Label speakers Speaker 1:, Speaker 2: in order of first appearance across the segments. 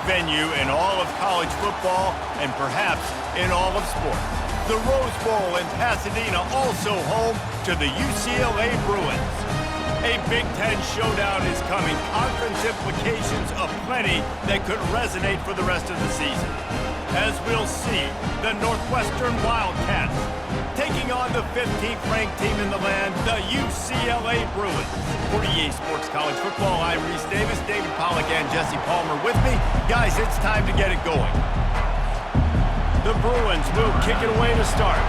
Speaker 1: venue in all of college football and perhaps in all of sports. The Rose Bowl in Pasadena, also home to the UCLA Bruins. A Big Ten showdown is coming. Conference implications aplenty that could resonate for the rest of the season. As we'll see, the Northwestern Wildcats taking on the 15th ranked team in the land, the UCLA Bruins. For EA Sports College Football, I'm Reese Davis, David Pollack, and Jesse Palmer with me. Guys, it's time to get it going. The Bruins will kick it away to start.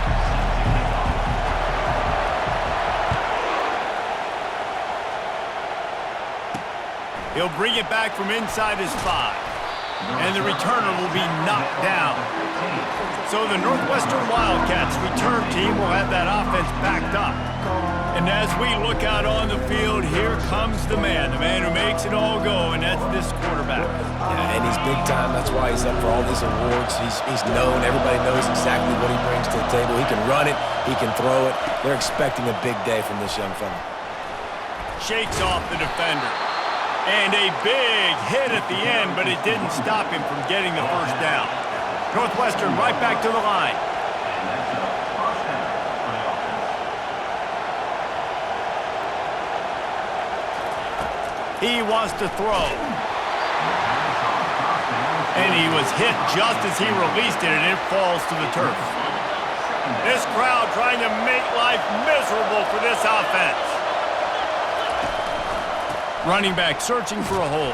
Speaker 1: He'll bring it back from inside his 5. And the returner will be knocked down. So the Northwestern Wildcats return team will have that offense backed up. And as we look out on the field, here comes the man who makes it all go, and that's this quarterback.
Speaker 2: Yeah, and he's big time. That's why he's up for all these awards. He's known. Everybody knows exactly what he brings to the table. He can run it. He can throw it. They're expecting a big day from this young fella.
Speaker 1: Shakes off the defender. And a big hit at the end, but it didn't stop him from getting the first down. Northwestern right back to the line. He wants to throw. And he was hit just as he released it, and it falls to the turf. This crowd trying to make life miserable for this offense. Running back searching for a hole.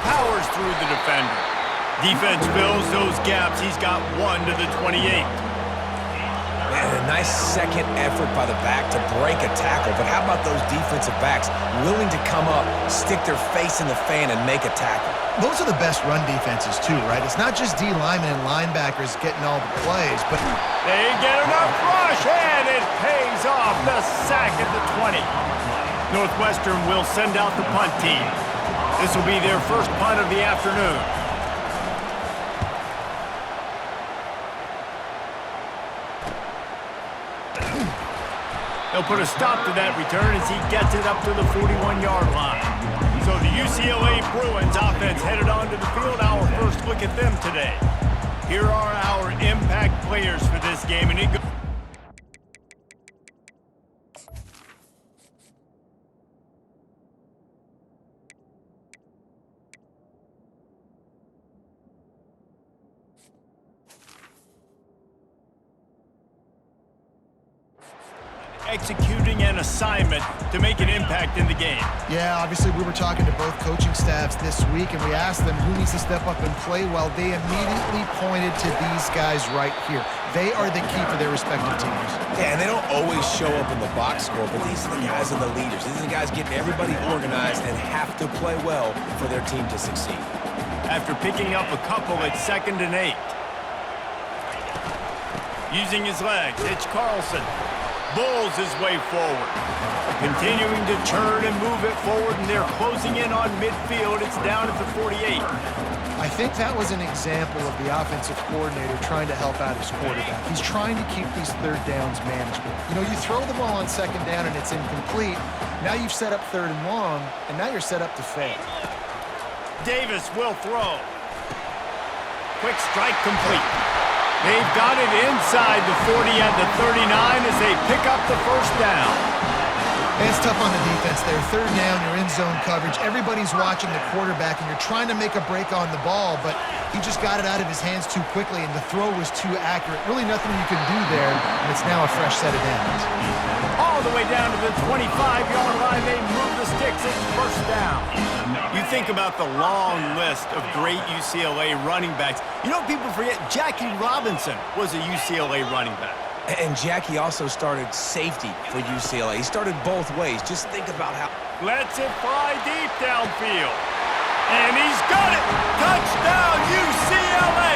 Speaker 1: Powers through the defender. Defense fills those gaps. He's got 1 to the 28.
Speaker 2: Man, a nice second effort by the back to break a tackle. But how about those defensive backs willing to come up, stick their face in the fan, and make a tackle?
Speaker 3: Those are the best run defenses, too, right? It's not just D linemen and linebackers getting all the plays, but
Speaker 1: they get enough rush, and it pays off. The sack at the 20. Northwestern will send out the punt team. This will be their first punt of the afternoon. They'll put a stop to that return as he gets it up to the 41-yard line. So the UCLA Bruins offense headed onto the field. Our first look at them today. Here are our impact players for this game, and it goes. Executing an assignment to make an impact in the game.
Speaker 3: Yeah, obviously we were talking to both coaching staffs this week, and we asked them who needs to step up and play well. They immediately pointed to these guys right here. They are the key for their respective teams.
Speaker 2: Yeah, and they don't always show up in the box score, but these are the guys and the leaders. These are the guys getting everybody organized and have to play well for their team to succeed.
Speaker 1: After picking up a couple at 2nd and 8. Using his legs, it's Carlson. Bulls his way forward. Continuing to turn and move it forward, and they're closing in on midfield. It's down at the 48.
Speaker 3: I think that was an example of the offensive coordinator trying to help out his quarterback. He's trying to keep these third downs manageable. You know, you throw the ball on 2nd down and it's incomplete. Now you've set up 3rd and long, and now you're set up to fail.
Speaker 1: Davis will throw. Quick strike complete. They've got it inside the 40 at the 39 as they pick up the first down.
Speaker 3: And it's tough on the defense there. 3rd down, you're in zone coverage. Everybody's watching the quarterback, and you're trying to make a break on the ball, but he just got it out of his hands too quickly, and the throw was too accurate. Really nothing you can do there, and it's now a fresh set of downs.
Speaker 1: All the way down to the 25-yard line, they move the sticks. It's first down. You think about the long list of great UCLA running backs. You know, people forget Jackie Robinson was a UCLA running back.
Speaker 2: And Jackie also started safety for UCLA. He started both ways. Just think about how.
Speaker 1: Lets it fly deep downfield. And he's got it! Touchdown, UCLA!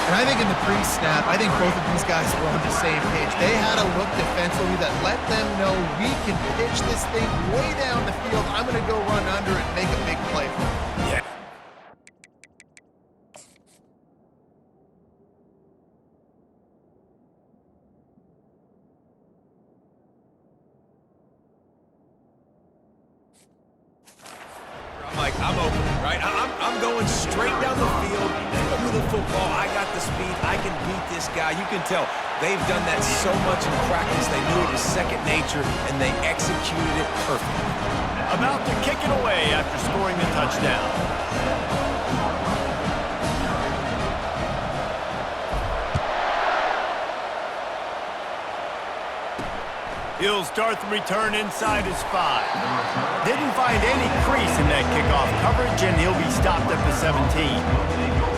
Speaker 3: And I think in the pre-snap, I think both of these guys were on the same page. They had a look defensively that let them know we can pitch this thing way down the field. I'm going to go run under it and make a big play for them.
Speaker 2: Yeah. I'm open, right? I'm going run straight down the field, throw me the football. I got the speed. I can beat this guy. You can tell they've done that so much in practice. They knew it was second nature, and they executed it perfectly.
Speaker 1: About to kick it away after scoring the touchdown. He'll start the return inside his 5. Didn't find any crease in that kickoff coverage, and he'll be stopped at the 17.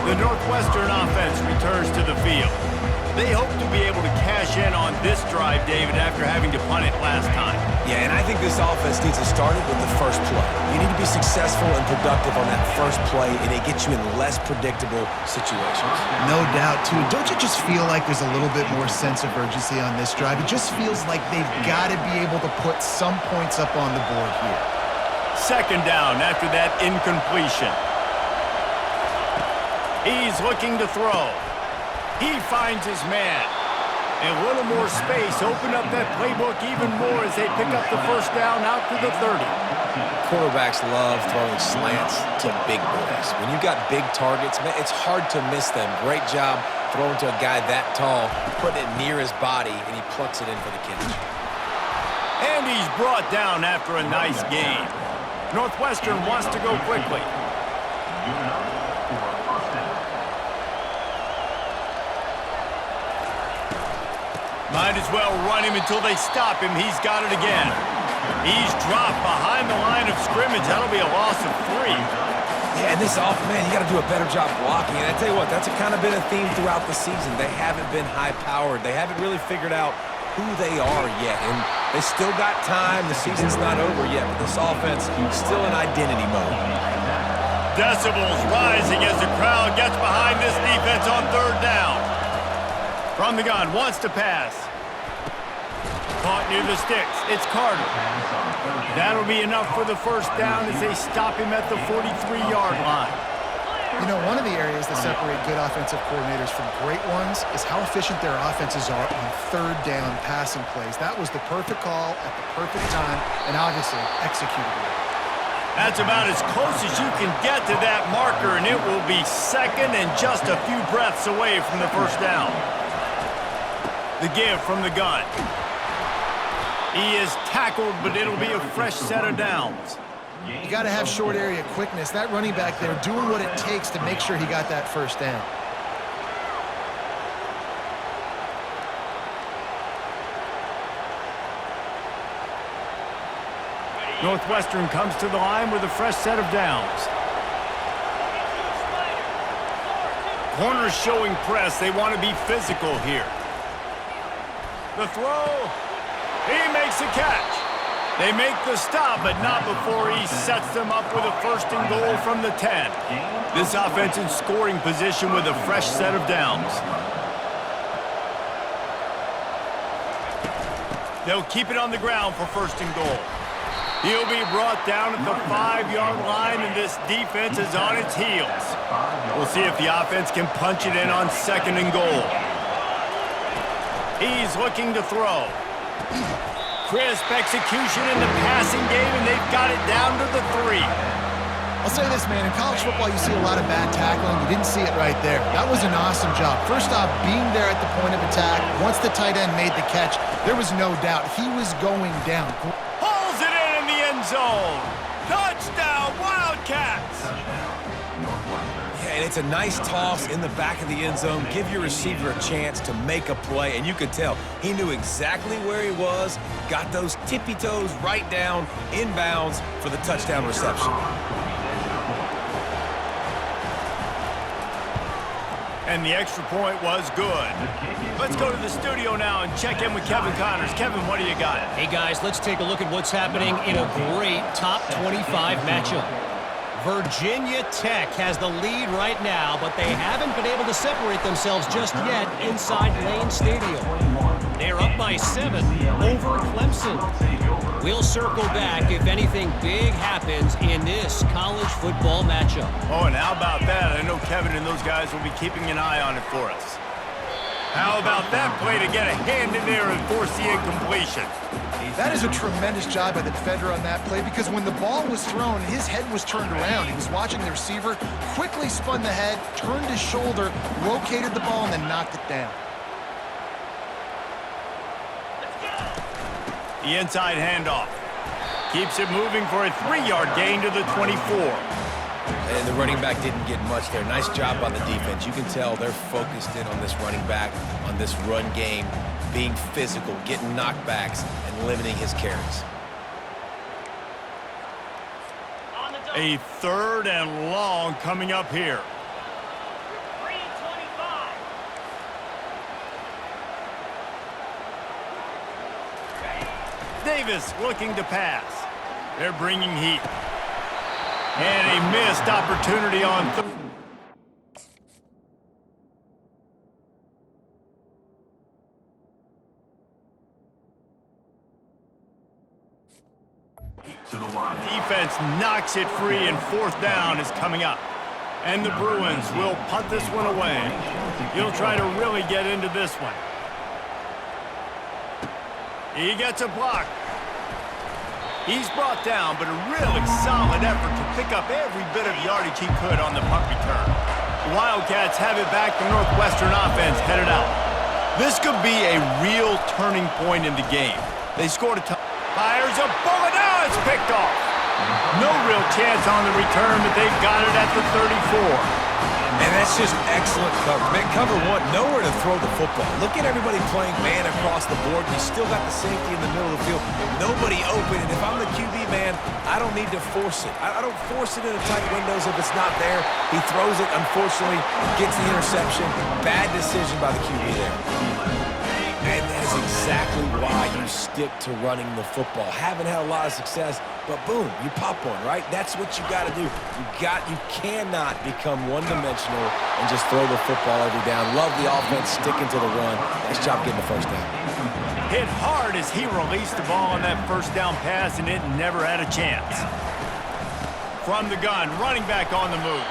Speaker 1: The Northwestern offense returns to the field. They hope to be able to cash in on this drive, David, after having to punt it last time.
Speaker 2: Yeah, and I think this offense needs to start it with the first play. You need to be successful and productive on that first play, and it gets you in less predictable situations.
Speaker 3: No doubt, too. Don't you just feel like there's a little bit more sense of urgency on this drive? It just feels like they've got to be able to put some points up on the board here.
Speaker 1: Second down after that incompletion. He's looking to throw. He finds his man. And a little more space. Open up that playbook even more as they pick up the first down out to the 30.
Speaker 2: Quarterbacks love throwing slants to big boys. When you've got big targets, man, it's hard to miss them. Great job throwing to a guy that tall, putting it near his body, and he plucks it in for the catch.
Speaker 1: And he's brought down after a nice gain. Northwestern wants to go quickly. Might as well run him until they stop him. He's got it again. He's dropped behind the line of scrimmage. That'll be a loss of 3.
Speaker 2: Yeah, and this man, you got to do a better job blocking. And I tell you what, that's kind of been a theme throughout the season. They haven't been high-powered. They haven't really figured out who they are yet. And they still got time. The season's not over yet, but this offense is still in identity mode.
Speaker 1: Decibels rising as the crowd gets behind this defense on third down. From the gun, wants to pass. Caught near the sticks. It's Carter. That'll be enough for the first down as they stop him at the 43-yard line.
Speaker 3: You know, one of the areas that separate good offensive coordinators from great ones is how efficient their offenses are on third down passing plays. That was the perfect call at the perfect time and obviously executed it.
Speaker 1: That's about as close as you can get to that marker, and it will be second and just a few breaths away from the first down. The give from the gun. He is tackled, but it'll be a fresh set of downs.
Speaker 3: You got to have short area quickness. That running back there doing what it takes to make sure he got that first down.
Speaker 1: Northwestern comes to the line with a fresh set of downs. Corners showing press. They want to be physical here. The throw. He makes a catch. They make the stop, but not before he sets them up with a first and goal from the 10. This offense in scoring position with a fresh set of downs. They'll keep it on the ground for first and goal. He'll be brought down at the 5-yard line, and this defense is on its heels. We'll see if the offense can punch it in on second and goal. He's looking to throw. Crisp execution in the passing game, and they've got it down to the 3.
Speaker 3: I'll say this, man. In college football, you see a lot of bad tackling. You didn't see it right there. That was an awesome job. First off, being there at the point of attack. Once the tight end made the catch, there was no doubt he was going down.
Speaker 1: Pulls it in the end zone. Touchdown, Wildcats!
Speaker 2: And it's a nice toss in the back of the end zone. Give your receiver a chance to make a play, and you could tell he knew exactly where he was, got those tippy toes right down, inbounds for the touchdown reception.
Speaker 1: And the extra point was good. Let's go to the studio now and check in with Kevin Connors. Kevin, what do you got?
Speaker 4: Hey, guys, let's take a look at what's happening in a great top 25 matchup. Virginia Tech has the lead right now, but they haven't been able to separate themselves just yet inside Lane Stadium. They're up by 7 over Clemson. We'll circle back if anything big happens in this college football matchup.
Speaker 1: Oh, and how about that? I know Kevin and those guys will be keeping an eye on it for us. How about that play to get a hand in there and force the incompletion?
Speaker 3: That is a tremendous job by the defender on that play because when the ball was thrown, his head was turned around. He was watching the receiver, quickly spun the head, turned his shoulder, located the ball, and then knocked it down.
Speaker 1: The inside handoff. Keeps it moving for a 3-yard gain to the 24.
Speaker 2: And the running back didn't get much there. Nice job on the defense. You can tell they're focused in on this running back, on this run game, being physical, getting knockbacks, and limiting his carries.
Speaker 1: A 3rd and long coming up here. Davis looking to pass. They're bringing heat. And a missed opportunity on third. Defense knocks it free, and 4th down is coming up. And the Bruins will punt this one away. He'll try to really get into this one. He gets a block. He's brought down, but a really solid effort to pick up every bit of yardage he could on the punt return. The Wildcats have it back. The Northwestern offense headed out. This could be a real turning point in the game. They scored a touchdown. Fires a bullet. Now it's picked off. No real chance on the return, but they've got it at the 34.
Speaker 2: And that's just excellent coverage. Man, cover 1, nowhere to throw the football. Look at everybody playing man across the board. You still got the safety in the middle of the field. Nobody open. And if I'm the QB, man, I don't need to force it. I don't force it into tight windows if it's not there. He throws it, unfortunately, gets the interception. Bad decision by the QB there. And that's exactly why you stick to running the football. Haven't had a lot of success, but boom, you pop one, right? That's what you got to do. You cannot become one-dimensional and just throw the football every down. Love the offense sticking to the run. Nice job getting the 1st down.
Speaker 1: Hit hard as he released the ball on that 1st down pass, and it never had a chance. From the gun, running back on the move.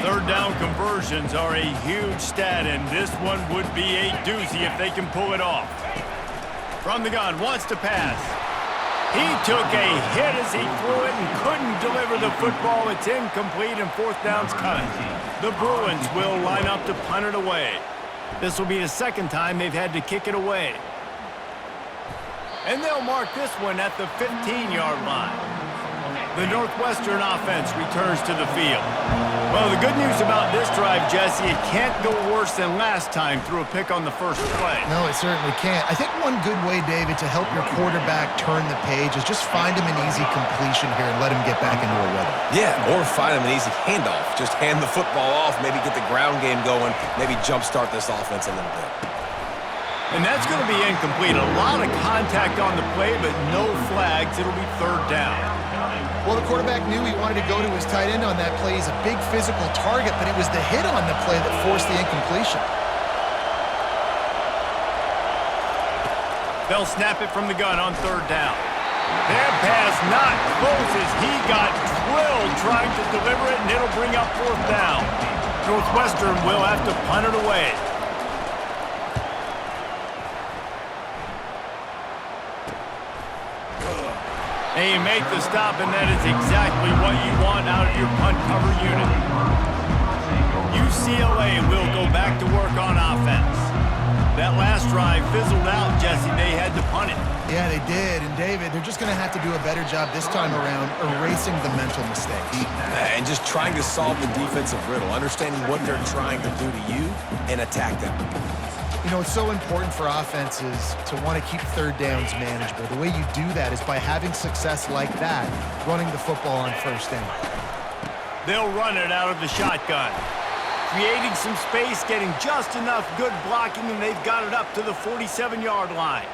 Speaker 1: Third down conversions are a huge stat, and this one would be a doozy if they can pull it off. From the gun, wants to pass. He took a hit as he threw it and couldn't deliver the football. It's incomplete, and 4th down's coming. The Bruins will line up to punt it away. This will be the 2nd time they've had to kick it away. And they'll mark this one at the 15-yard line. The Northwestern offense returns to the field. Well, the good news about this drive, Jesse, it can't go worse than last time through a pick on the 1st play.
Speaker 3: No, it certainly can't. I think one good way, David, to help your quarterback turn the page is just find him an easy completion here and let him get back into a rhythm.
Speaker 2: Yeah, or find him an easy handoff. Just hand the football off, maybe get the ground game going, maybe jumpstart this offense a little bit.
Speaker 1: And that's going to be incomplete. A lot of contact on the play, but no flags. It'll be 3rd down.
Speaker 3: Well, the quarterback knew he wanted to go to his tight end on that play. He's a big physical target, but it was the hit on the play that forced the incompletion.
Speaker 1: They'll snap it from the gun on 3rd down. Their pass not close as he got drilled trying to deliver it, and it'll bring up 4th down. Northwestern will have to punt it away. And you make the stop, and that is exactly what you want out of your punt cover unit. UCLA will go back to work on offense. That last drive fizzled out, Jesse. They had to punt it.
Speaker 3: Yeah, they did. And, David, they're just going to have to do a better job this time around erasing the mental mistakes.
Speaker 2: And just trying to solve the defensive riddle, understanding what they're trying to do to you and attack them.
Speaker 3: You know, it's so important for offenses to want to keep 3rd downs manageable. The way you do that is by having success like that, running the football on 1st down.
Speaker 1: They'll run it out of the shotgun. Creating some space, getting just enough good blocking, and they've got it up to the 47-yard line.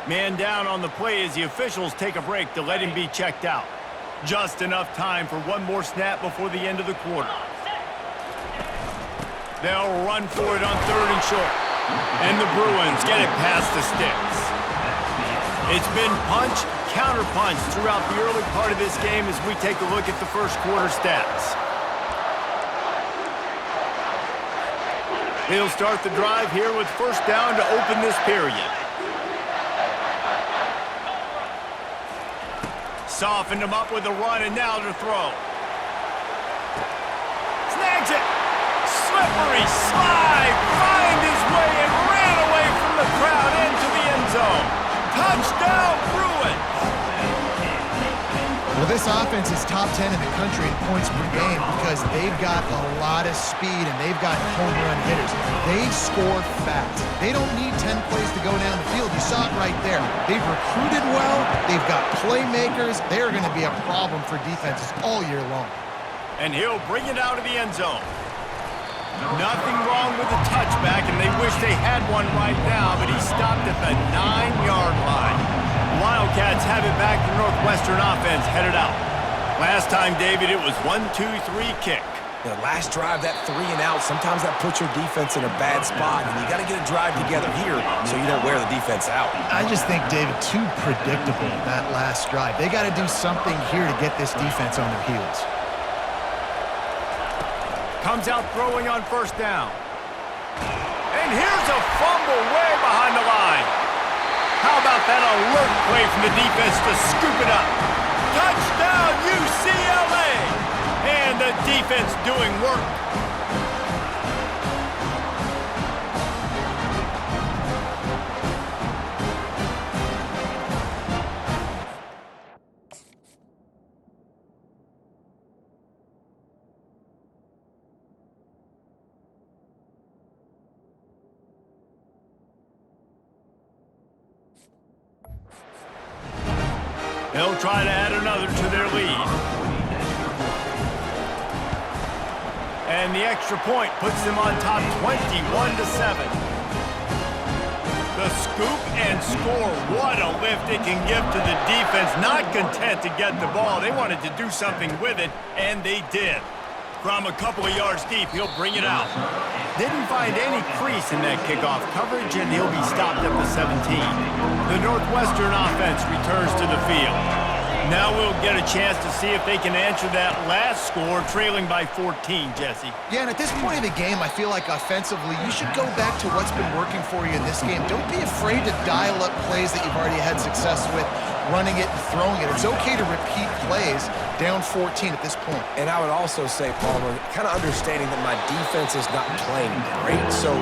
Speaker 1: Man down on the play as the officials take a break to let him be checked out. Just enough time for one more snap before the end of the quarter. They'll run for it on 3rd and short. And the Bruins get it past the sticks. It's been punch, counter-punch throughout the early part of this game as we take a look at the 1st quarter stats. He'll start the drive here with first down to open this period. Softened him up with a run, and now to throw. Snags it. Slippery slide. Find his way and ran away from the crowd into the end zone. Touchdown, Bruins.
Speaker 3: Well, this offense is top 10 in the country in points per game because they've got a lot of speed and they've got home run hitters. They score fast. They don't need 10 plays to go down the field. You saw it right there. They've recruited well. They've got playmakers. They're going to be a problem for defenses all year long.
Speaker 1: And he'll bring it out of the end zone. Nothing wrong with the touchback, and they wish they had one right now, but he stopped at the 9-yard line. Wildcats have it back. The Northwestern offense headed out. Last time, David, it was 1-2-3 kick.
Speaker 2: The last drive, that 3 and out, sometimes that puts your defense in a bad spot, and you got to get a drive together here so you don't wear the defense out.
Speaker 3: I just think, David, too predictable, that last drive. They got to do something here to get this defense on their heels.
Speaker 1: Comes out throwing on first down. And here's a fumble way behind the line. How about that alert play from the defense to scoop it up? Touchdown, UCLA! And the defense doing work. They'll try to add another to their lead. And the extra point puts them on top 21-7. The scoop and score. What a lift it can give to the defense. Not content to get the ball. They wanted to do something with it, and they did. From a couple of yards deep, he'll bring it out. Didn't find any crease in that kickoff coverage, and he'll be stopped at the 17. The Northwestern offense returns to the field. Now we'll get a chance to see if they can answer that last score, trailing by 14, Jesse.
Speaker 3: Yeah, and at this point in the game, I feel like offensively, you should go back to what's been working for you in this game. Don't be afraid to dial up plays that you've already had success with, running it and throwing it. It's okay to repeat plays down 14 at this point.
Speaker 2: And I would also say, Palmer, kind of understanding that my defense is not playing great. So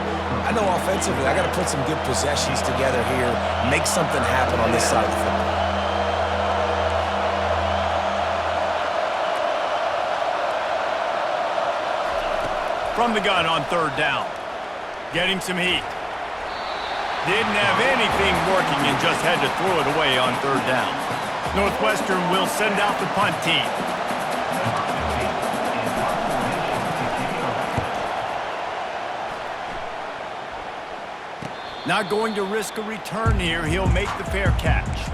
Speaker 2: I know offensively, I got to put some good possessions together here, make something happen on this side of the football.
Speaker 1: From the gun on third down. Getting some heat. Didn't have anything working and just had to throw it away on third down. Northwestern will send out the punt team. Not going to risk a return here. He'll make the fair catch.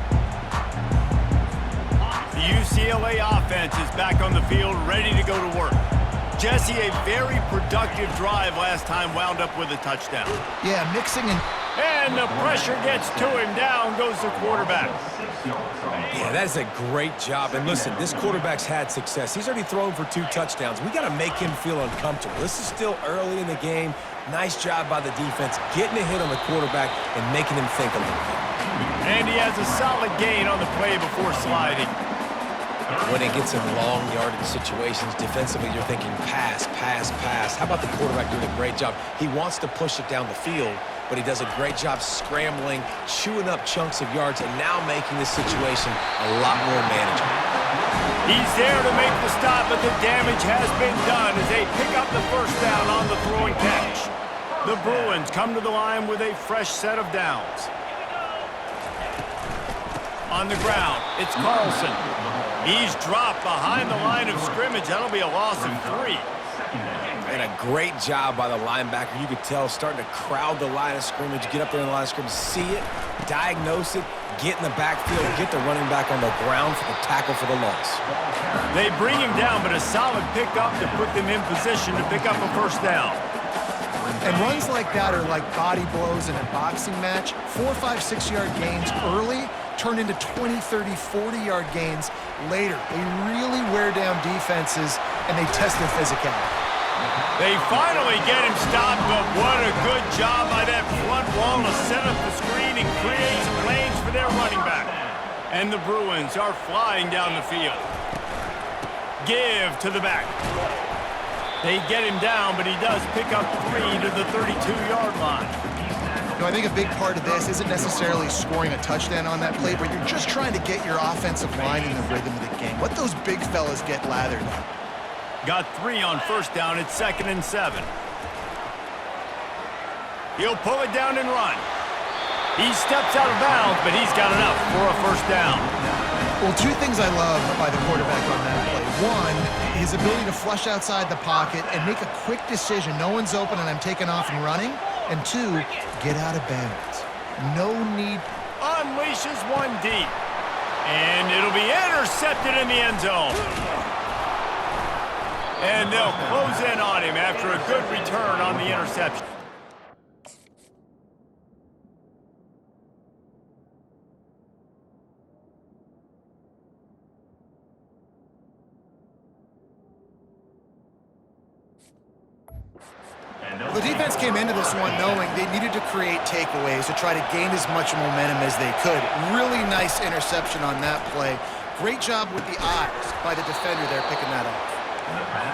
Speaker 1: The UCLA offense is back on the field, ready to go to work. Jesse, a very productive drive last time, wound up with a touchdown.
Speaker 3: Yeah, mixing and...
Speaker 1: And the pressure gets to him. Down goes the quarterback.
Speaker 2: Yeah, that's a great job. And listen, this quarterback's had success. He's already thrown for 2 touchdowns. We got to make him feel uncomfortable. This is still early in the game. Nice job by the defense, getting a hit on the quarterback and making him think a little bit.
Speaker 1: And he has a solid gain on the play before sliding.
Speaker 2: When it gets in long yardage situations, defensively, you're thinking pass, pass, pass. How about the quarterback doing a great job? He wants to push it down the field, but he does a great job scrambling, chewing up chunks of yards, and now making this situation a lot more manageable.
Speaker 1: He's there to make the stop, but the damage has been done as they pick up the first down on the throw and catch. The Bruins come to the line with a fresh set of downs. On the ground, it's Carlson. He's dropped behind the line of scrimmage. That'll be a loss of 3.
Speaker 2: And a great job by the linebacker. You could tell starting to crowd the line of scrimmage, get up there in the line of scrimmage, see it, diagnose it, get in the backfield, get the running back on the ground for the tackle for the loss.
Speaker 1: They bring him down, but a solid pickup to put them in position to pick up a first down.
Speaker 3: And runs like that are like body blows in a boxing match. 4, 5, 6-yard gains early turn into 20, 30, 40-yard gains later. They really wear down defenses, and they test their physicality.
Speaker 1: They finally get him stopped, but what a good job by that front wall to set up the screen and create some lanes for their running back. And the Bruins are flying down the field. Give to the back. They get him down, but he does pick up 3 to the 32-yard line.
Speaker 3: You know, I think a big part of this isn't necessarily scoring a touchdown on that play, but you're just trying to get your offensive line in the rhythm of the game. Let those big fellas get lathered up.
Speaker 1: Got 3 on first down. It's 2nd and 7. He'll pull it down and run. He steps out of bounds, but he's got enough for a first down.
Speaker 3: Well, 2 things I love by the quarterback on that play. 1, his ability to flush outside the pocket and make a quick decision. No one's open and I'm taking off and running. And 2, get out of bounds. No need.
Speaker 1: Unleashes one deep. And it'll be intercepted in the end zone. And they'll close in on him after a good return on the interception.
Speaker 3: The defense came into this one knowing they needed to create takeaways to try to gain as much momentum as they could. Really nice interception on that play. Great job with the eyes by the defender there picking that up.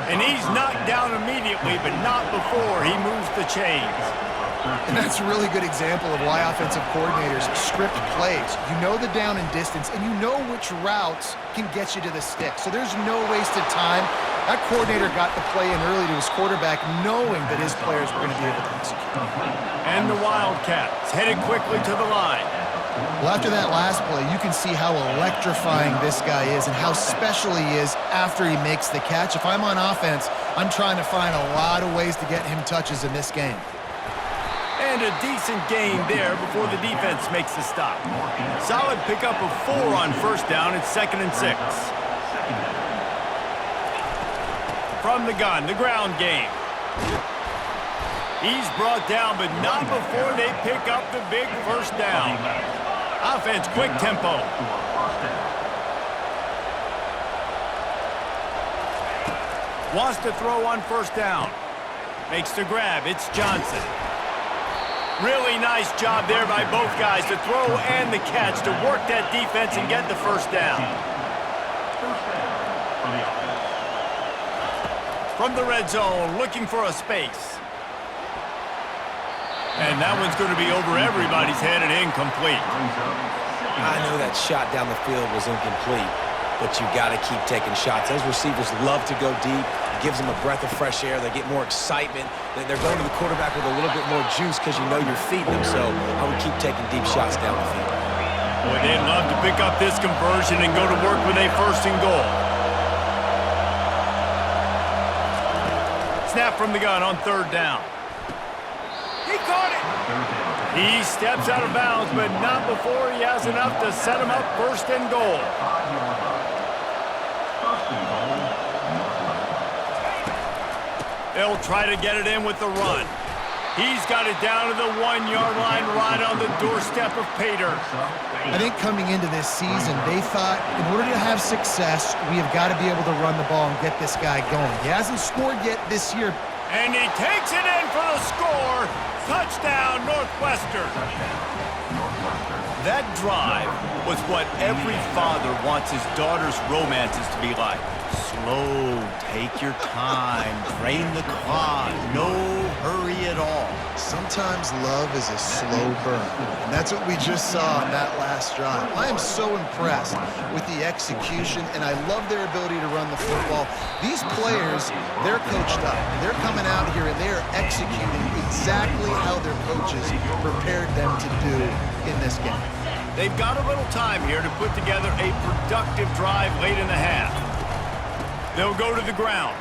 Speaker 1: And he's knocked down immediately, but not before he moves the chains.
Speaker 3: And that's a really good example of why offensive coordinators script plays. You know the down and distance, and you know which routes can get you to the stick. So there's no wasted time. That coordinator got the play in early to his quarterback, knowing that his players were going to be able to execute.
Speaker 1: And the Wildcats headed quickly to the line.
Speaker 3: Well, after that last play, you can see how electrifying this guy is and how special he is after he makes the catch. If I'm on offense, I'm trying to find a lot of ways to get him touches in this game.
Speaker 1: And a decent gain there before the defense makes the stop. Solid pickup of 4 on first down. It's 2nd and 6. From the gun, the ground game. He's brought down, but not before they pick up the big first down. Offense, quick tempo. Wants to throw on first down. Makes the grab. It's Johnson. Really nice job there by both guys to throw and the catch to work that defense and get the first down. From the red zone, looking for a space. And that one's going to be over everybody's head and incomplete.
Speaker 2: I know that shot down the field was incomplete, but you got to keep taking shots. Those receivers love to go deep. It gives them a breath of fresh air. They get more excitement. They're going to the quarterback with a little bit more juice because you know you're feeding them. So I would keep taking deep shots down the field.
Speaker 1: Boy, they'd love to pick up this conversion and go to work with a 1st and goal. Snap from the gun on 3rd down. He caught it. He steps out of bounds, but not before he has enough to set him up 1st and goal. They'll try to get it in with the run. He's got it down to the 1-yard line right on the doorstep of Pater.
Speaker 3: I think coming into this season, they thought in order to have success, we have got to be able to run the ball and get this guy going. He hasn't scored yet this year.
Speaker 1: And he takes it in for the score. Touchdown, Northwestern. That drive was what every father wants his daughter's romances to be like. Slow, take your time, drain the clock, no hurry at all.
Speaker 3: Sometimes love is a slow burn, and that's what we just saw on that last drive. I am so impressed with the execution, and I love their ability to run the football. These players, they're coached up. They're coming out here, and they're executing exactly how their coaches prepared them to do in this game.
Speaker 1: They've got a little time here to put together a productive drive late in the half. They'll go to the ground.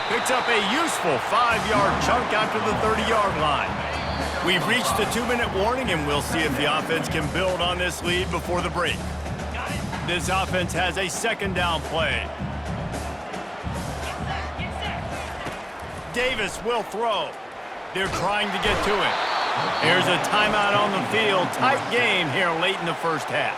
Speaker 1: Picks up a useful 5-yard chunk after the 30-yard line. We've reached the 2-minute warning, and we'll see if the offense can build on this lead before the break. This offense has a 2nd down play. Davis will throw. They're trying to get to it. There's a timeout on the field. Tight game here late in the first half.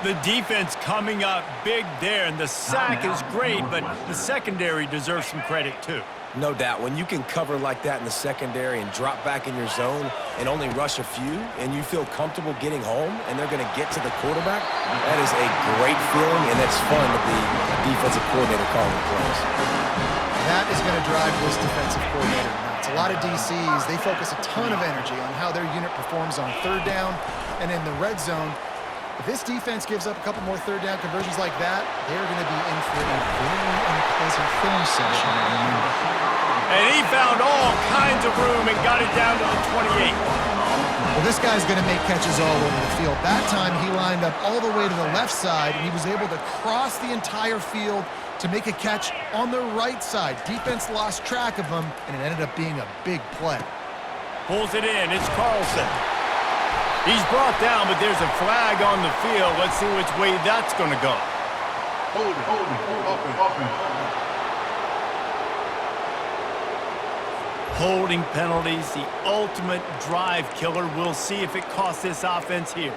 Speaker 1: The defense coming up big there, and the sack is great, but the secondary deserves some credit too.
Speaker 2: No doubt. When you can cover like that in the secondary and drop back in your zone and only rush a few, and you feel comfortable getting home and they're going to get to the quarterback, that is a great feeling, and it's fun to be a defensive coordinator calling plays.
Speaker 3: That is going to drive this defensive coordinator nuts. A lot of DCs, they focus a ton of energy on how their unit performs on third down and in the red zone. If this defense gives up a couple more third down conversions like that, they're going to be in for a very unpleasant film session on Monday.
Speaker 1: And he found all kinds of room and got it down to the 28.
Speaker 3: Well, this guy's going to make catches all over the field. That time, he lined up all the way to the left side, and he was able to cross the entire field to make a catch on the right side. Defense lost track of him, and it ended up being a big play.
Speaker 1: Pulls it in. It's Carlson. He's brought down, but there's a flag on the field. Let's see which way that's going to go. Holding penalties, the ultimate drive killer. We'll see if it costs this offense here.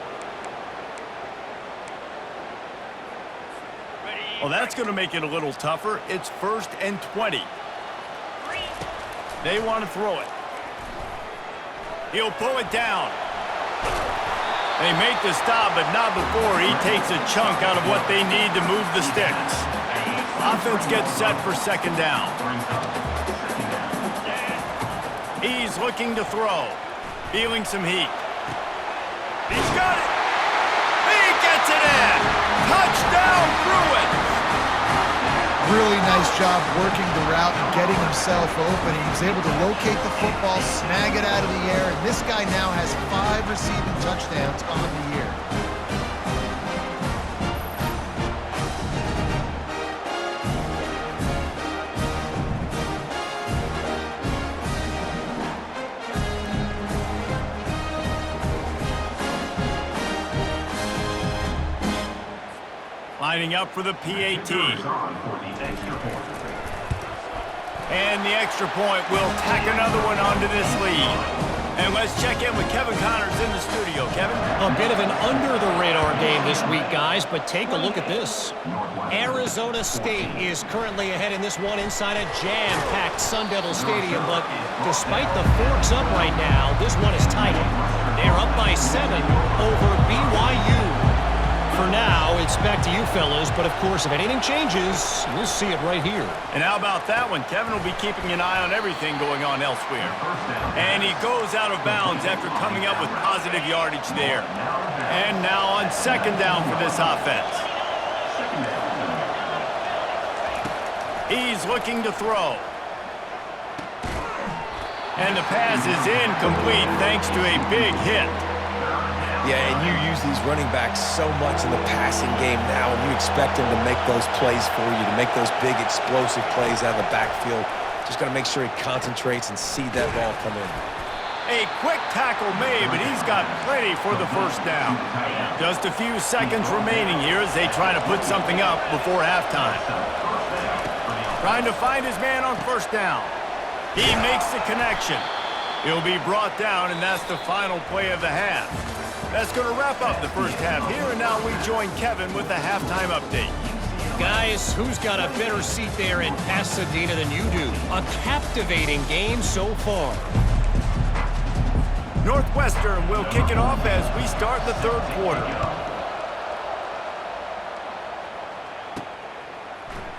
Speaker 1: Well, that's going to make it a little tougher. It's 1st and 20. They want to throw it. He'll pull it down. They make the stop, but not before he takes a chunk out of what they need to move the sticks. Offense gets set for 2nd down. He's looking to throw. Feeling some heat. He's got it. He gets it in. Touchdown, Bruins.
Speaker 3: Really nice job working the route and getting himself open. He was able to locate the football, snag it out of the air, and this guy now has 5 receiving touchdowns on the year.
Speaker 1: Lining up for the PAT. And the extra point will tack another one onto this lead. And let's check in with Kevin Connors in the studio. Kevin?
Speaker 4: A bit of an under-the-radar game this week, guys, but take a look at this. Arizona State is currently ahead in this one inside a jam-packed Sun Devil Stadium, but despite the forks up right now, this one is tight. They're up by 7 over BYU. For now, it's back to you fellas, but of course, if anything changes, we'll see it right here.
Speaker 1: And how about that one? Kevin will be keeping an eye on everything going on elsewhere. And he goes out of bounds after coming up with positive yardage there. And now on 2nd down for this offense. He's looking to throw. And the pass is incomplete thanks to a big hit.
Speaker 2: Yeah, and you use these running backs so much in the passing game now, and you expect them to make those plays for you, to make those big explosive plays out of the backfield. Just got to make sure he concentrates and see that ball come in.
Speaker 1: A quick tackle made, but he's got plenty for the 1st down. Just a few seconds remaining here as they try to put something up before halftime. Trying to find his man on 1st down. He makes the connection. He'll be brought down, and that's the final play of the half. That's going to wrap up the 1st half here, and now we join Kevin with the halftime update.
Speaker 4: Guys, who's got a better seat there in Pasadena than you do? A captivating game so far.
Speaker 1: Northwestern will kick it off as we start the 3rd quarter.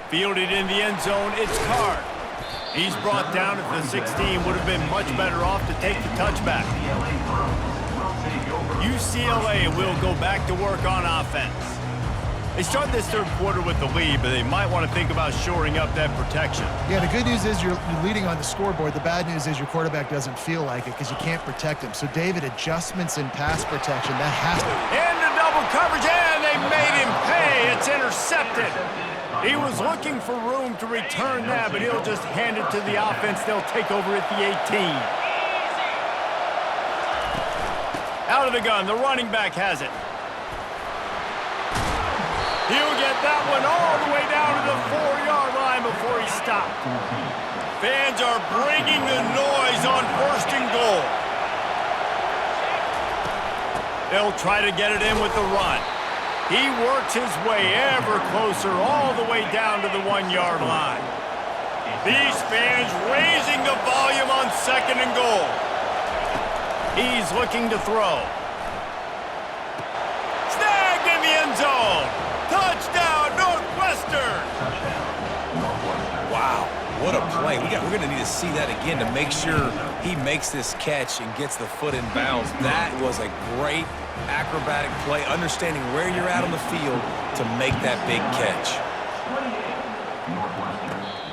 Speaker 1: Fielded in the end zone, it's Card. He's brought down at the 16, would have been much better off to take the touchback. UCLA will go back to work on offense. They start this 3rd quarter with the lead, but they might want to think about shoring up that protection.
Speaker 3: Yeah, the good news is you're leading on the scoreboard. The bad news is your quarterback doesn't feel like it because you can't protect him. So, David, adjustments in pass protection, that has to...
Speaker 1: Into double coverage, and they made him pay. It's intercepted. He was looking for room to return that, but he'll just hand it to the offense. They'll take over at the 18. Out of the gun, the running back has it. He'll get that one all the way down to the 4-yard line before he stopped. Fans are bringing the noise on 1st and goal. They'll try to get it in with the run. He works his way ever closer all the way down to the 1-yard line. These fans raising the volume on 2nd and goal. He's looking to throw. Snagged in the end zone. Touchdown, Northwestern.
Speaker 2: Wow, what a play. We're going to need to see that again to make sure he makes this catch and gets the foot in bounds. That was a great acrobatic play, understanding where you're at on the field to make that big catch.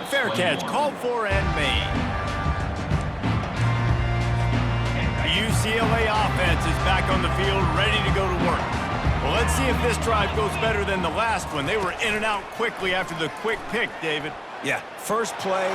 Speaker 1: Fair catch, called for and made. The UCLA offense is back on the field, ready to go to work. Well, let's see if this drive goes better than the last one. They were in and out quickly after the quick pick, David.
Speaker 2: Yeah, first play,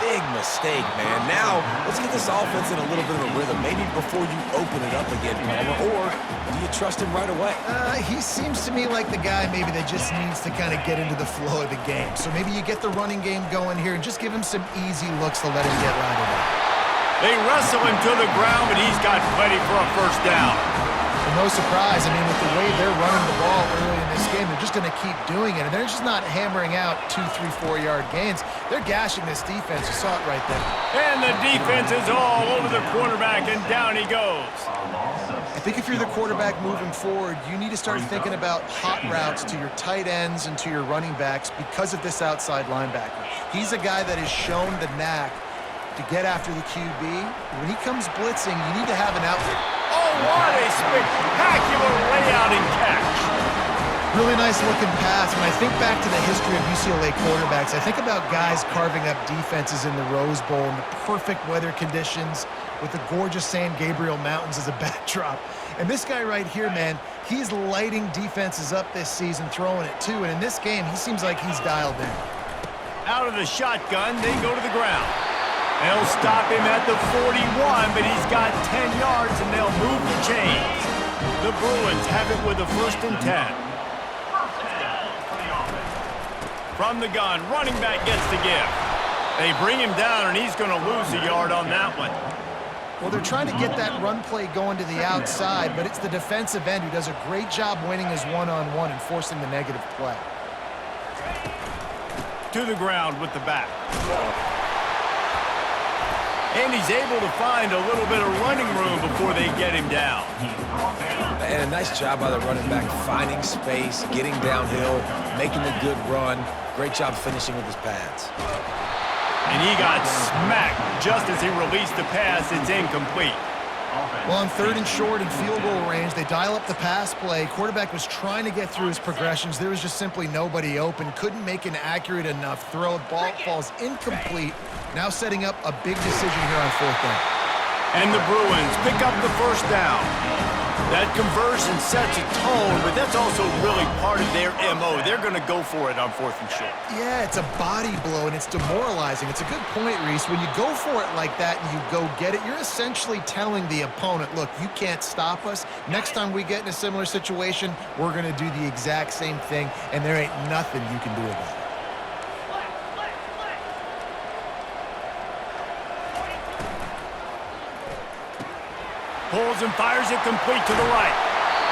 Speaker 2: big mistake, man. Now, let's get this offense in a little bit of a rhythm. Maybe before you open it up again, Palmer, or do you trust him right away?
Speaker 3: He seems to me like the guy maybe that just needs to kind of get into the flow of the game. So maybe you get the running game going here and just give him some easy looks to let him get right away.
Speaker 1: They wrestle him to the ground, but he's got plenty for a first down.
Speaker 3: And no surprise, I mean, with the way they're running the ball early in this game, they're just going to keep doing it. And they're just not hammering out 2, 3, 4-yard gains. They're gashing this defense. You saw it right there.
Speaker 1: And the defense is all over the quarterback, and down he goes.
Speaker 3: I think if you're the quarterback moving forward, you need to start thinking about hot routes to your tight ends and to your running backs because of this outside linebacker. He's a guy that has shown the knack to get after the QB. When he comes blitzing, you need to have an outlet.
Speaker 1: Oh, what a spectacular layout and catch.
Speaker 3: Really nice looking pass. When I think back to the history of UCLA quarterbacks, I think about guys carving up defenses in the Rose Bowl in the perfect weather conditions with the gorgeous San Gabriel Mountains as a backdrop. And this guy right here, man, he's lighting defenses up this season, throwing it too. And in this game, he seems like he's dialed in.
Speaker 1: Out of the shotgun, they go to the ground. They'll stop him at the 41, but he's got 10 yards, and they'll move the chains. The Bruins have it with a 1st and 10. From the gun, running back gets the give. They bring him down, and he's going to lose a yard on that one.
Speaker 3: Well, they're trying to get that run play going to the outside, but it's the defensive end who does a great job winning his one-on-one and forcing the negative play.
Speaker 1: To the ground with the back. And he's able to find a little bit of running room before they get him down.
Speaker 2: And a nice job by the running back, finding space, getting downhill, making a good run. Great job finishing with his pads.
Speaker 1: And he got smacked just as he released the pass. It's incomplete.
Speaker 3: Well, on 3rd and short and field goal range, they dial up the pass play. Quarterback was trying to get through his progressions. There was just simply nobody open. Couldn't make an accurate enough throw. Ball falls incomplete. Now setting up a big decision here on 4th down.
Speaker 1: And the Bruins pick up the 1st down. That conversion sets a tone, but that's also really part of their MO. They're going to go for it on 4th and short.
Speaker 3: Yeah, it's a body blow, and it's demoralizing. It's a good point, Reese. When you go for it like that and you go get it, you're essentially telling the opponent, look, you can't stop us. Next time we get in a similar situation, we're going to do the exact same thing, and there ain't nothing you can do about it.
Speaker 1: Pulls and fires it complete to the right.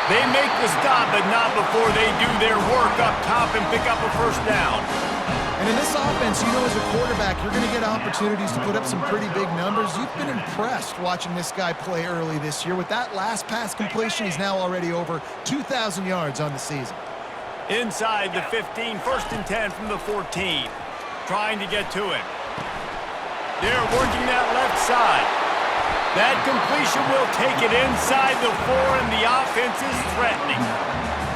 Speaker 1: They make the stop, but not before they do their work up top and pick up a 1st down.
Speaker 3: And in this offense, you know, as a quarterback, you're going to get opportunities to put up some pretty big numbers. You've been impressed watching this guy play early this year. With that last pass completion, he's now already over 2,000 yards on the season.
Speaker 1: Inside the 15, 1st and 10 from the 14. Trying to get to him. They're working that left side. That completion will take it inside the 4, and the offense is threatening.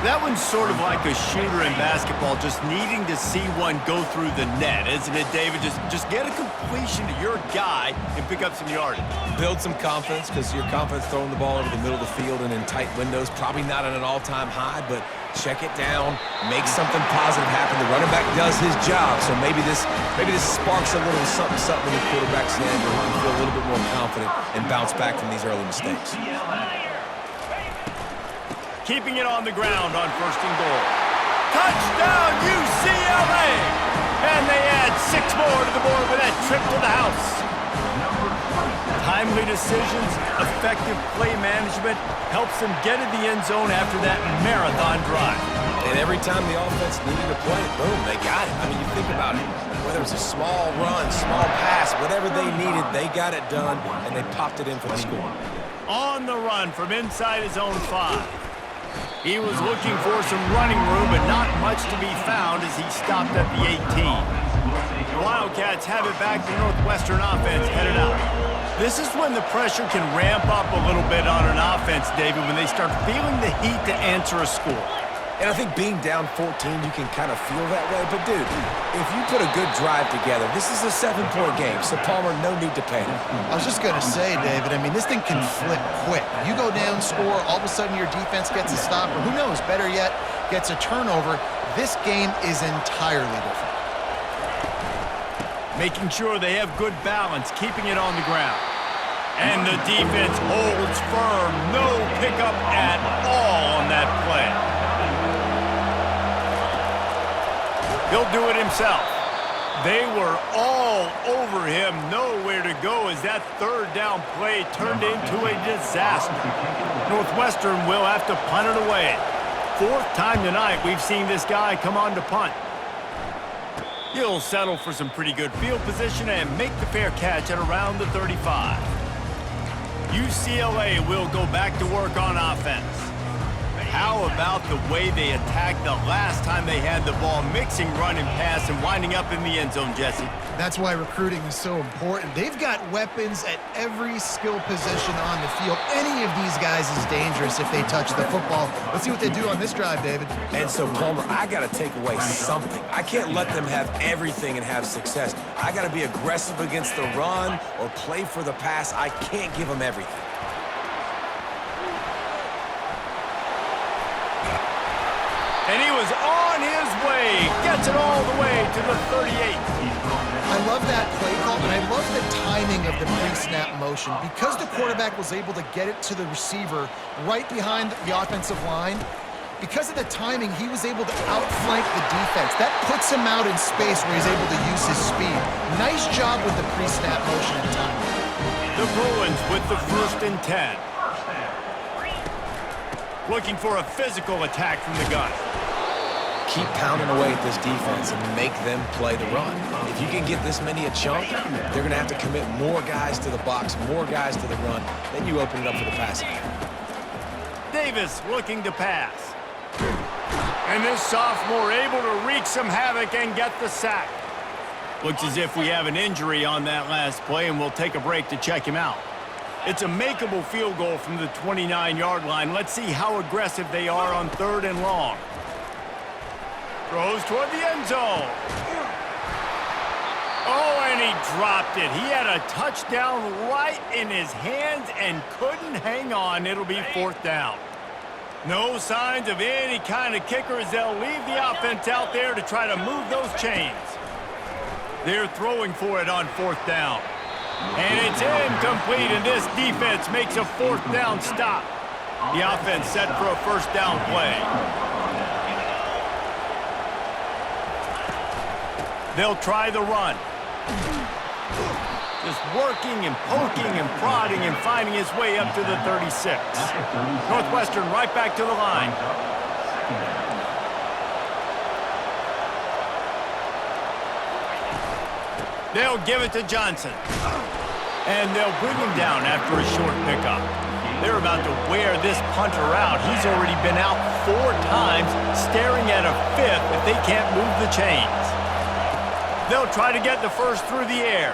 Speaker 1: That one's sort of like a shooter in basketball, just needing to see one go through the net, isn't it, David? Just get a completion to your guy and pick up some yardage.
Speaker 2: Build some confidence, because your confidence throwing the ball over the middle of the field and in tight windows, probably not at an all-time high, but check it down, make something positive happen. The running back does his job, so maybe this sparks a little something in the quarterback's head where he can feel a little bit more confident and bounce back from these early mistakes.
Speaker 1: Keeping it on the ground on 1st and goal. Touchdown, UCLA! And they add 6 more to the board with that trip to the house. Timely decisions, effective play management helps them get in the end zone after that marathon drive.
Speaker 2: And every time the offense needed a play, boom, they got it. I mean, you think about it. Whether it's a small run, small pass, whatever they needed, they got it done, and they popped it in for the score.
Speaker 1: On the run from inside his own 5. He was looking for some running room, but not much to be found as he stopped at the 18. The Wildcats have it back to Northwestern offense headed out. This is when the pressure can ramp up a little bit on an offense, David, when they start feeling the heat to answer a score.
Speaker 2: And I think being down 14, you can kind of feel that way. But, dude, if you put a good drive together, this is a 7-point game, so Palmer, no need to panic.
Speaker 3: I was just going to say, David, I mean, this thing can flip quick. You go down, score, all of a sudden your defense gets a stop, or who knows, better yet, gets a turnover. This game is entirely different.
Speaker 1: Making sure they have good balance, keeping it on the ground. And the defense holds firm. No pickup at all on that play. He'll do it himself. They were all over him. Nowhere to go as that third down play turned into a disaster. Northwestern will have to punt it away. 4th time tonight we've seen this guy come on to punt. He'll settle for some pretty good field position and make the fair catch at around the 35. UCLA will go back to work on offense. How about the way they attacked the last time they had the ball, mixing run and pass and winding up in the end zone, Jesse?
Speaker 3: That's why recruiting is so important. They've got weapons at every skill position on the field. Any of these guys is dangerous if they touch the football. Let's see what they do on this drive, David.
Speaker 2: And so, Palmer, I got to take away something. I can't let them have everything and have success. I got to be aggressive against the run or play for the pass. I can't give them everything.
Speaker 1: And he was on his way. Gets it all the way to the 38.
Speaker 3: I love that play call, and I love the timing of the pre-snap motion. Because the quarterback was able to get it to the receiver right behind the offensive line, because of the timing, he was able to outflank the defense. That puts him out in space where he's able to use his speed. Nice job with the pre-snap motion and timing.
Speaker 1: The Bruins with the 1st and 10. Looking for a physical attack from the gun.
Speaker 2: Keep pounding away at this defense and make them play the run. If you can get this many a chunk, they're going to have to commit more guys to the box, more guys to the run. Then you open it up for the passing.
Speaker 1: Davis looking to pass. And this sophomore able to wreak some havoc and get the sack. Looks as if we have an injury on that last play, and we'll take a break to check him out. It's a makeable field goal from the 29-yard line. Let's see how aggressive they are on 3rd and long. Throws toward the end zone. Oh, and he dropped it. He had a touchdown right in his hands and couldn't hang on. It'll be 4th down. No signs of any kind of kicker as they'll leave the offense out there to try to move those chains. They're throwing for it on 4th down. And it's incomplete, and this defense makes a 4th down stop. The offense set for a 1st down play. They'll try the run. Just working and poking and prodding and finding his way up to the 36. Northwestern right back to the line. They'll give it to Johnson. And they'll bring him down after a short pickup. They're about to wear this punter out. He's already been out 4 times, staring at a 5th if they can't move the chains. They'll try to get the first through the air.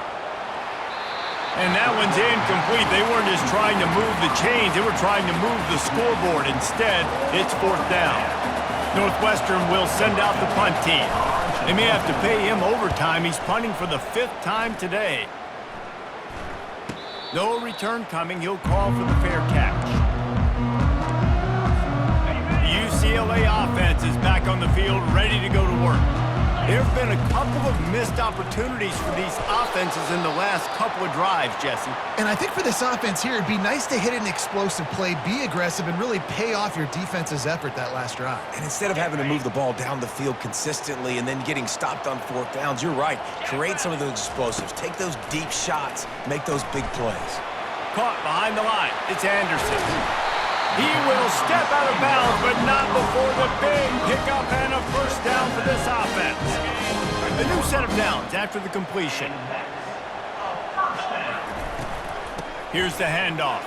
Speaker 1: And that one's incomplete. They weren't just trying to move the chains. They were trying to move the scoreboard. Instead, it's 4th down. Northwestern will send out the punt team. They may have to pay him overtime. He's punting for the 5th time today. No return coming. He'll call for the fair catch. The UCLA offense is back on the field, ready to go to work. There have been a couple of missed opportunities for these offenses in the last couple of drives, Jesse.
Speaker 3: And I think for this offense here, it'd be nice to hit an explosive play, be aggressive, and really pay off your defense's effort that last drive.
Speaker 2: And instead of having to move the ball down the field consistently and then getting stopped on 4th downs, you're right. Create some of those explosives. Take those deep shots. Make those big plays.
Speaker 1: Caught behind the line. It's Anderson. He will step out of bounds, but not before the big pickup and a first down for this offense. A new set of downs after the completion. Here's the handoff.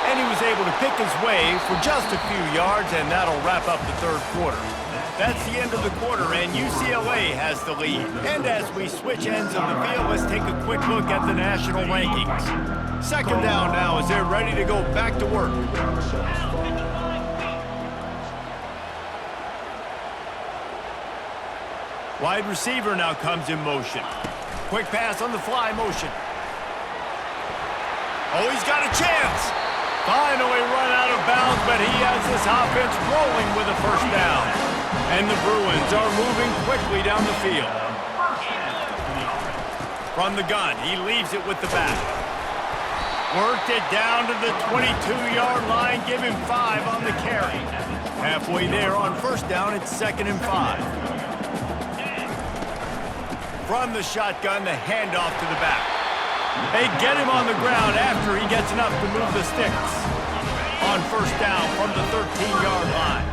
Speaker 1: And he was able to pick his way for just a few yards, and that'll wrap up the third quarter. That's the end of the quarter, and UCLA has the lead. And as we switch ends of the field, let's take a quick look at the national rankings. Second down now as they're ready to go back to work. Wide receiver now comes in motion. Quick pass on the fly motion. Oh, he's got a chance. Finally run out of bounds, but he has this offense rolling with a first down. And the Bruins are moving quickly down the field. From the gun, he leaves it with the back. Worked it down to the 22-yard line. Give him 5 on the carry. Halfway there on first down, it's 2nd and 5. From the shotgun, the handoff to the back. They get him on the ground after he gets enough to move the sticks. On first down from the 13-yard line.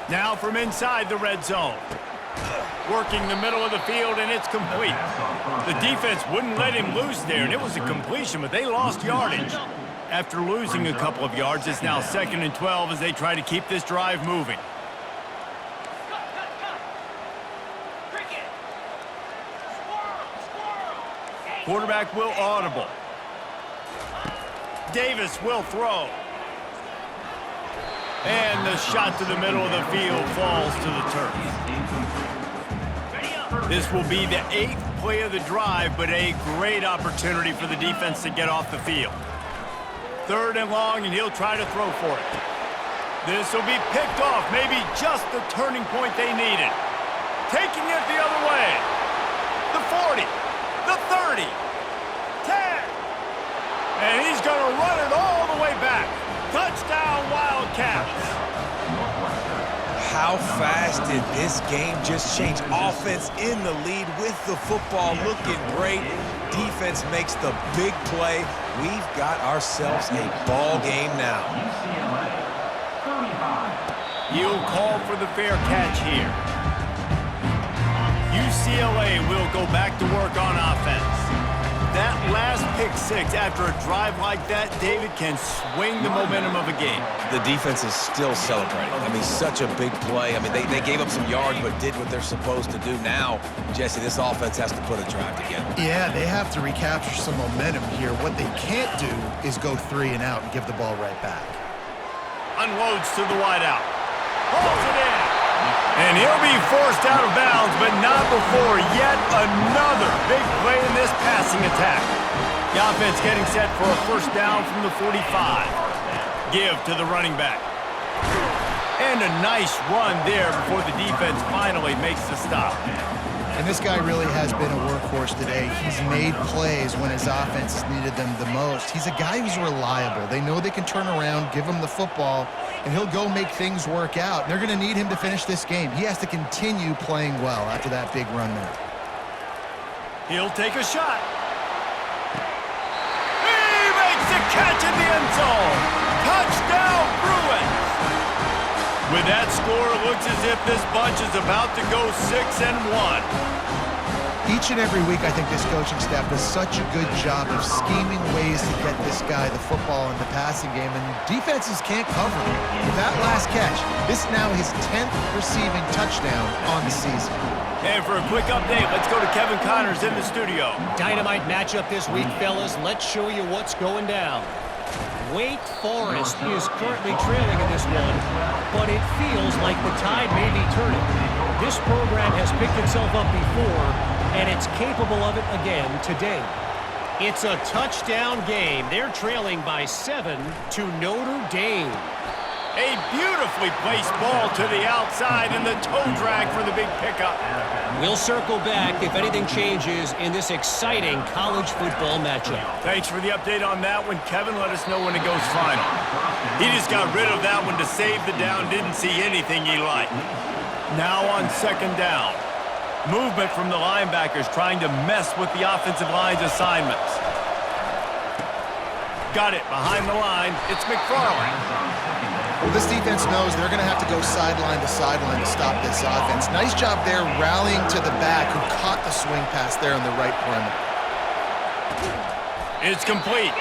Speaker 1: Now from inside the red zone. Working the middle of the field, and it's complete. The defense wouldn't let him loose there, and it was a completion, but they lost yardage. After losing a couple of yards, it's now 2nd and 12 as they try to keep this drive moving. Quarterback will audible. Davis will throw. And the shot to the middle of the field falls to the turf. This will be the 8th play of the drive, but a great opportunity for the defense to get off the field. 3rd and long, and he'll try to throw for it. This will be picked off, maybe just the turning point they needed. Taking it the other way. The 40. The 30, 10, and he's going to run it all the way back. Touchdown, Wildcats.
Speaker 2: How fast did this game just change? Offense in the lead with the football, looking great. Defense makes the big play. We've got ourselves a ball game now.
Speaker 1: You'll call for the fair catch here. UCLA will go back to work on offense. That last pick 6 after a drive like that, David, can swing the momentum of a game.
Speaker 2: The defense is still celebrating. I mean, such a big play. I mean, they gave up some yards but did what they're supposed to do. Now, Jesse, this offense has to put a drive together.
Speaker 3: Yeah, they have to recapture some momentum here. What they can't do is go 3 and out and give the ball right back.
Speaker 1: Unloads to the wideout. Pulls it in. And he'll be forced out of bounds, but not before yet another big play in this passing attack. The offense getting set for a first down from the 45. Give to the running back. And a nice run there before the defense finally makes the stop.
Speaker 3: And this guy really has been a workhorse today. He's made plays when his offense has needed them the most. He's a guy who's reliable. They know they can turn around, give him the football, and he'll go make things work out. They're going to need him to finish this game. He has to continue playing well after that big run there.
Speaker 1: He'll take a shot. He makes the catch in the end zone. Touchdown, Bruins. With that score, it looks as if this bunch is about to go 6-1.
Speaker 3: Each and every week, I think this coaching staff does such a good job of scheming ways to get this guy the football in the passing game, and defenses can't cover him. With that last catch, this is now his 10th receiving touchdown on the season.
Speaker 1: And for a quick update, let's go to Kevin Connors in the studio.
Speaker 4: Dynamite matchup this week, fellas. Let's show you what's going down. Wake Forest is currently trailing in this one, but it feels like the tide may be turning. This program has picked itself up before, and it's capable of it again today. It's a touchdown game. They're trailing by 7 to Notre Dame.
Speaker 1: A beautifully placed ball to the outside and the toe drag for the big pickup.
Speaker 4: We'll circle back if anything changes in this exciting college football matchup.
Speaker 1: Thanks for the update on that one, Kevin. Let us know when it goes final. He just got rid of that one to save the down. Didn't see anything he liked. Now on second down. Movement from the linebackers trying to mess with the offensive line's assignments. Got it behind the line. It's McFarland.
Speaker 3: Well, this defense knows they're going to have to go sideline to sideline to stop this offense. Nice job there rallying to the back who caught the swing pass there on the right perimeter.
Speaker 1: It's complete.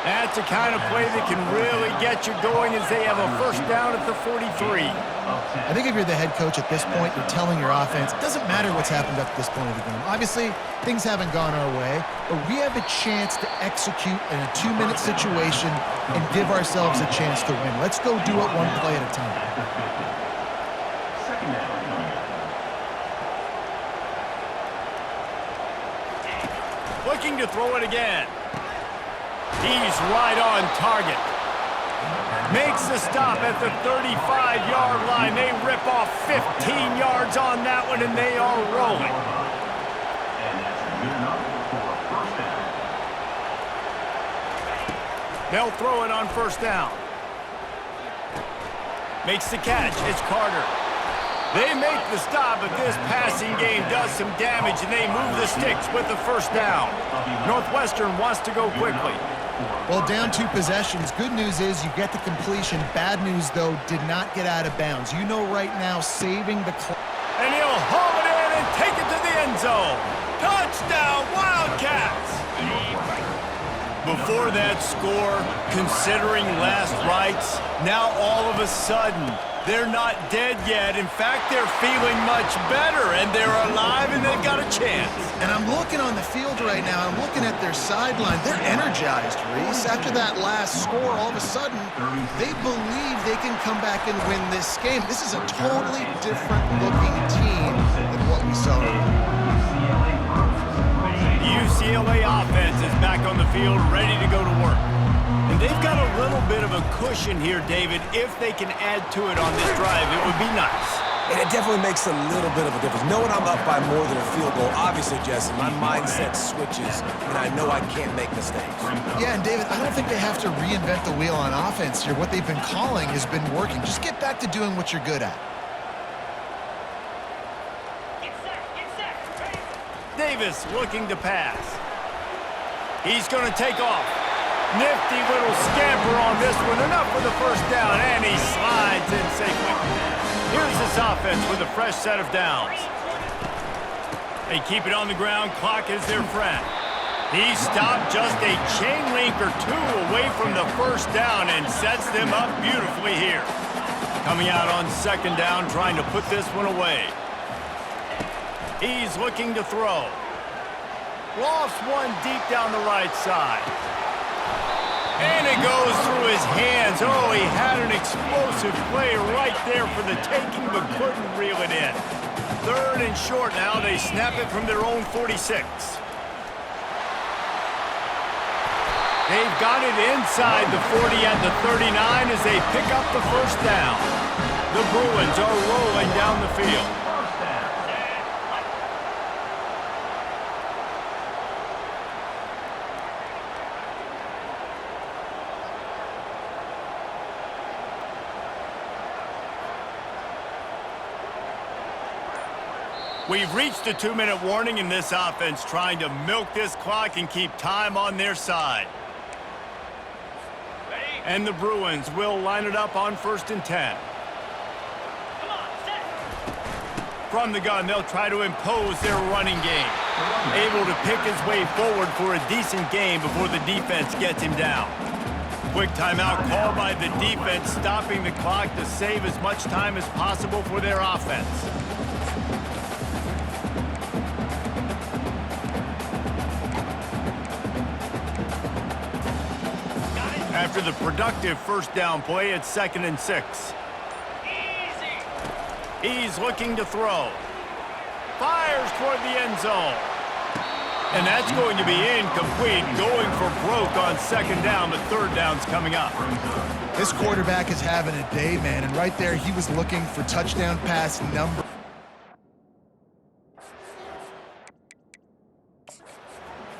Speaker 1: That's the kind of play that can really get you going as they have a first down at the 43.
Speaker 3: I think if you're the head coach at this point, you're telling your offense, it doesn't matter what's happened up to this point of the game. Obviously, things haven't gone our way, but we have a chance to execute in a 2-minute situation and give ourselves a chance to win. Let's go do it one play at a time.
Speaker 1: Looking to throw it again. He's right on target. Makes the stop at the 35-yard line. They rip off 15 yards on that one, and they are rolling. They'll throw it on first down. Makes the catch. It's Carter. They make the stop, but this passing game does some damage, and they move the sticks with the first down. Northwestern wants to go quickly.
Speaker 3: Well, down 2 possessions. Good news is you get the completion. Bad news, though, did not get out of bounds. You know right now, saving the clock.
Speaker 1: And he'll haul it in and take it to the end zone. Touchdown, Wildcats! Before that score, considering last rites, now all of a sudden, they're not dead yet. In fact, they're feeling much better, and they're alive, and they've got a chance.
Speaker 3: And I'm looking on the field right now. I'm looking at their sideline. They're energized, Reese. After that last score, all of a sudden, they believe they can come back and win this game. This is a totally different-looking team than what we saw earlier.
Speaker 1: The UCLA offense is back on the field, ready to go to work. And they've got a little bit of a cushion here, David. If they can add to it on this drive, it would be nice.
Speaker 2: And it definitely makes a little bit of a difference. Knowing I'm up by more than a field goal, obviously, Jesse, my mindset switches, and I know I can't make mistakes.
Speaker 3: Yeah, and David, I don't think they have to reinvent the wheel on offense here. What they've been calling has been working. Just get back to doing what you're good at.
Speaker 1: Davis looking to pass. He's going to take off. Nifty little scamper on this one. Enough for the first down, and he slides in safely. Here's this offense with a fresh set of downs. They keep it on the ground. Clock is their friend. He stopped just a chain link or 2 away from the first down and sets them up beautifully here. Coming out on second down, trying to put this one away. He's looking to throw. Lofts one deep down the right side. And it goes through his hands. Oh, he had an explosive play right there for the taking, but couldn't reel it in. 3rd and short now. They snap it from their own 46. They've got it inside the 40 at the 39 as they pick up the first down. The Bruins are rolling down the field. We've reached a 2-minute warning in this offense, trying to milk this clock and keep time on their side. And the Bruins will line it up on 1st and 10. From the gun, they'll try to impose their running game. Able to pick his way forward for a decent game before the defense gets him down. Quick timeout called by the defense, stopping the clock to save as much time as possible for their offense. After the productive first down play, it's 2nd and 6. He's looking to throw. Fires toward the end zone. And that's going to be incomplete. Going for broke on 2nd down, but 3rd down's coming up.
Speaker 3: This quarterback is having a day, man, and right there he was looking for touchdown pass number.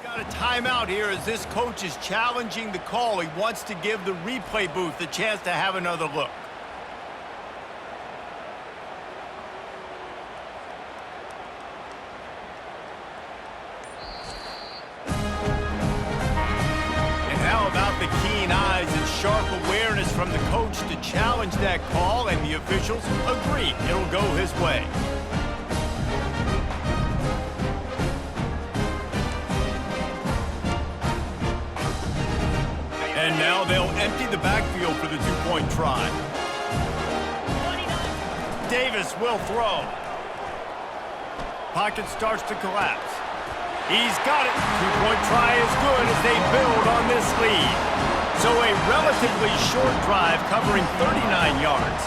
Speaker 1: Got a timeout here as this coach is challenging the call. He wants to give the replay booth a chance to have another look. from the coach to challenge that call, and the officials agree it'll go his way. And now they'll empty the backfield for the two-point try. Davis will throw. Pocket starts to collapse. He's got it. Two-point try is good as they build on this lead. So a relatively short drive covering 39 yards.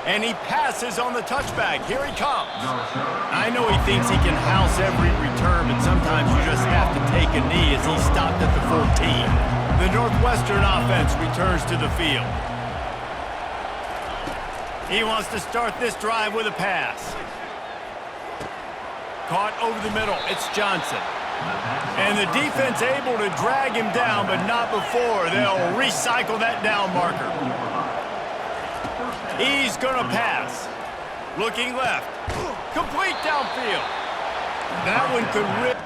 Speaker 1: And he passes on the touchback. Here he comes. I know he thinks he can house every return, but sometimes you just have to take a knee as he stopped at the 14. The Northwestern offense returns to the field. He wants to start this drive with a pass. Caught over the middle. It's Johnson. And the defense able to drag him down, but not before. They'll recycle that down marker. He's going to pass. Looking left. Complete downfield. That one could rip.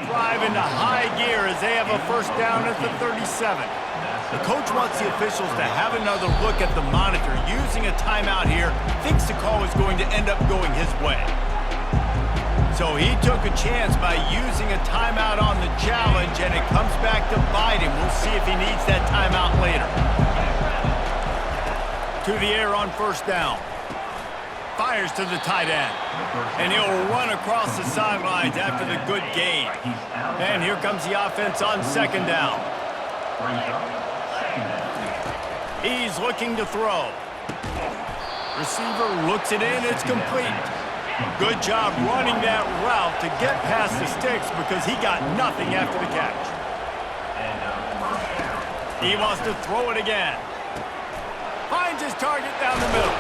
Speaker 1: Drive into high gear as they have a first down at the 37. The coach wants the officials to have another look at the monitor. Using a timeout here, thinks the call is going to end up going his way. So he took a chance by using a timeout on the challenge, and it comes back to bite him. We'll see if he needs that timeout later. To the air on first down. Fires to the tight end. And he'll run across the sidelines after the good gain. And here comes the offense on second down. He's looking to throw. Receiver looks it in. It's complete. Good job running that route to get past the sticks because he got nothing after the catch. He wants to throw it again. Finds his target down the middle.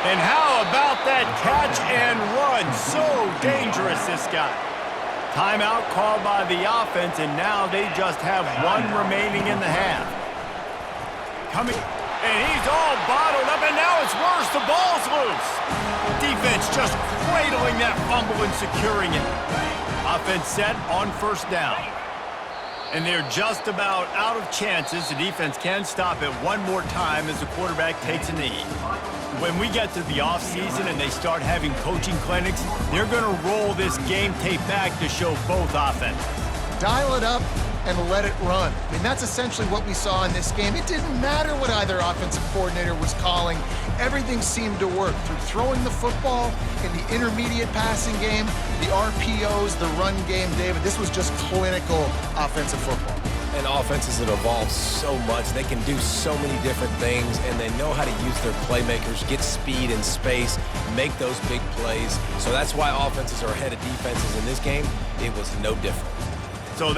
Speaker 1: And how about that catch and run? So dangerous, this guy. Timeout called by the offense, and now they just have one remaining in the half. Coming, and he's all bottled up, and now it's worse. The ball's loose. Defense just cradling that fumble and securing it. Offense set on first down. And they're just about out of chances. The defense can stop it one more time as the quarterback takes a knee. When we get to the offseason and they start having coaching clinics, they're going to roll this game tape back to show both offenses.
Speaker 3: Dial it up and let it run. I mean, that's essentially what we saw in this game. It didn't matter what either offensive coordinator was calling. Everything seemed to work through throwing the football in the intermediate passing game, the RPOs, the run game. David, this was just clinical offensive football.
Speaker 2: And offenses have evolved so much. They can do so many different things, and they know how to use their playmakers, get speed and space, make those big plays. So that's why offenses are ahead of defenses in this game. It was no different.